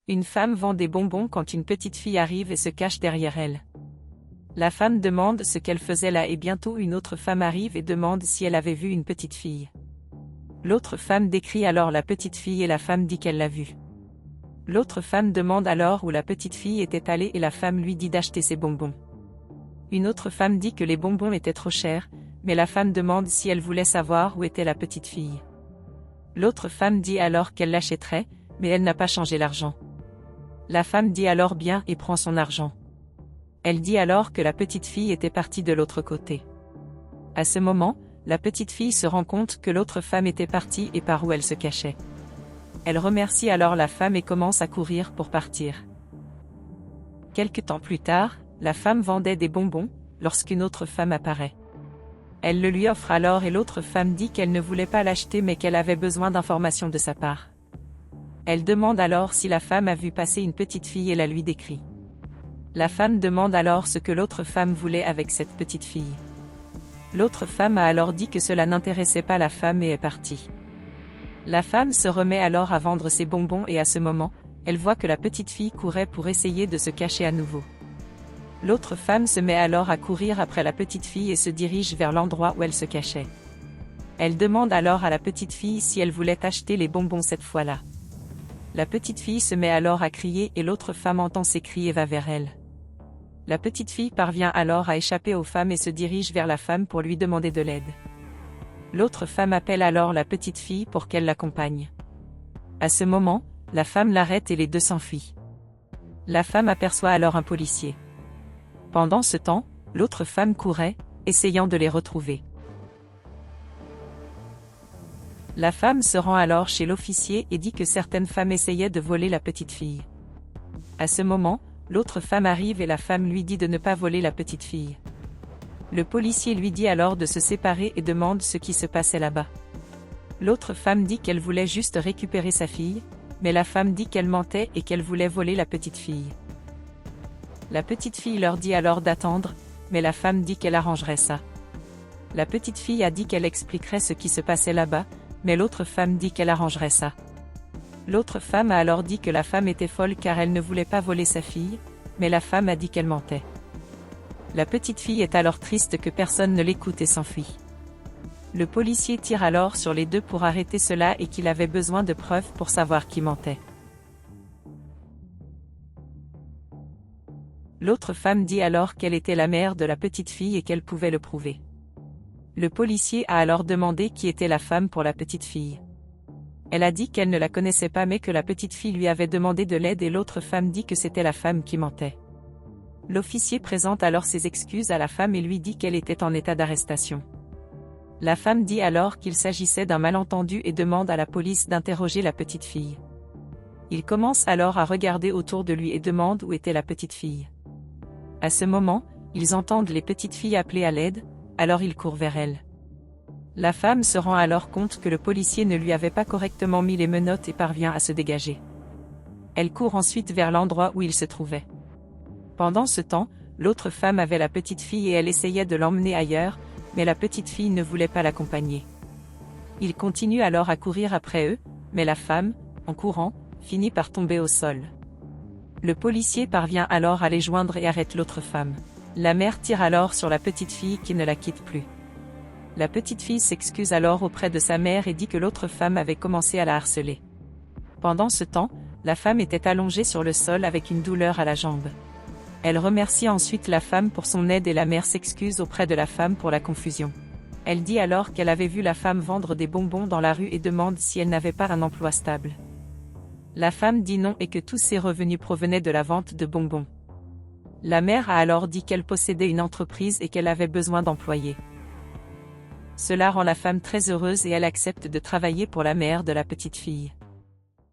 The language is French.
Une femme vend des bonbons quand une petite fille arrive et se cache derrière elle. La femme demande ce qu'elle faisait là et bientôt une autre femme arrive et demande si elle avait vu une petite fille. L'autre femme décrit alors la petite fille et la femme dit qu'elle l'a vue. L'autre femme demande alors où la petite fille était allée et la femme lui dit d'acheter ses bonbons. Une autre femme dit que les bonbons étaient trop chers, mais la femme demande si elle voulait savoir où était la petite fille. L'autre femme dit alors qu'elle l'achèterait, mais elle n'a pas changé l'argent. La femme dit alors bien et prend son argent. Elle dit alors que la petite fille était partie de l'autre côté. À ce moment, la petite fille se rend compte que l'autre femme était partie et par où elle se cachait. Elle remercie alors la femme et commence à courir pour partir. Quelque temps plus tard, la femme vendait des bonbons, lorsqu'une autre femme apparaît. Elle le lui offre alors et l'autre femme dit qu'elle ne voulait pas l'acheter mais qu'elle avait besoin d'informations de sa part. Elle demande alors si la femme a vu passer une petite fille et la lui décrit. La femme demande alors ce que l'autre femme voulait avec cette petite fille. L'autre femme a alors dit que cela n'intéressait pas la femme et est partie. La femme se remet alors à vendre ses bonbons et à ce moment, elle voit que la petite fille courait pour essayer de se cacher à nouveau. L'autre femme se met alors à courir après la petite fille et se dirige vers l'endroit où elle se cachait. Elle demande alors à la petite fille si elle voulait acheter les bonbons cette fois-là. La petite fille se met alors à crier et l'autre femme entend ses cris et va vers elle. La petite fille parvient alors à échapper aux femmes et se dirige vers la femme pour lui demander de l'aide. L'autre femme appelle alors la petite fille pour qu'elle l'accompagne. À ce moment, la femme l'arrête et les deux s'enfuient. La femme aperçoit alors un policier. Pendant ce temps, l'autre femme courait, essayant de les retrouver. La femme se rend alors chez l'officier et dit que certaines femmes essayaient de voler la petite fille. À ce moment, l'autre femme arrive et la femme lui dit de ne pas voler la petite fille. Le policier lui dit alors de se séparer et demande ce qui se passait là-bas. L'autre femme dit qu'elle voulait juste récupérer sa fille, mais la femme dit qu'elle mentait et qu'elle voulait voler la petite fille. La petite fille leur dit alors d'attendre, mais la femme dit qu'elle arrangerait ça. La petite fille a dit qu'elle expliquerait ce qui se passait là-bas, mais l'autre femme dit qu'elle arrangerait ça. L'autre femme a alors dit que la femme était folle car elle ne voulait pas voler sa fille, mais la femme a dit qu'elle mentait. La petite fille est alors triste que personne ne l'écoute et s'enfuit. Le policier tire alors sur les deux pour arrêter cela et qu'il avait besoin de preuves pour savoir qui mentait. L'autre femme dit alors qu'elle était la mère de la petite fille et qu'elle pouvait le prouver. Le policier a alors demandé qui était la femme pour la petite fille. Elle a dit qu'elle ne la connaissait pas mais que la petite fille lui avait demandé de l'aide et l'autre femme dit que c'était la femme qui mentait. L'officier présente alors ses excuses à la femme et lui dit qu'elle était en état d'arrestation. La femme dit alors qu'il s'agissait d'un malentendu et demande à la police d'interroger la petite fille. Il commence alors à regarder autour de lui et demande où était la petite fille. À ce moment, ils entendent les petites filles appeler à l'aide, alors ils courent vers elle. La femme se rend alors compte que le policier ne lui avait pas correctement mis les menottes et parvient à se dégager. Elle court ensuite vers l'endroit où il se trouvait. Pendant ce temps, l'autre femme avait la petite fille et elle essayait de l'emmener ailleurs, mais la petite fille ne voulait pas l'accompagner. Il continue alors à courir après eux, mais la femme, en courant, finit par tomber au sol. Le policier parvient alors à les joindre et arrête l'autre femme. La mère tire alors sur la petite fille qui ne la quitte plus. La petite fille s'excuse alors auprès de sa mère et dit que l'autre femme avait commencé à la harceler. Pendant ce temps, la femme était allongée sur le sol avec une douleur à la jambe. Elle remercie ensuite la femme pour son aide et la mère s'excuse auprès de la femme pour la confusion. Elle dit alors qu'elle avait vu la femme vendre des bonbons dans la rue et demande si elle n'avait pas un emploi stable. La femme dit non et que tous ses revenus provenaient de la vente de bonbons. La mère a alors dit qu'elle possédait une entreprise et qu'elle avait besoin d'employés. Cela rend la femme très heureuse et elle accepte de travailler pour la mère de la petite fille.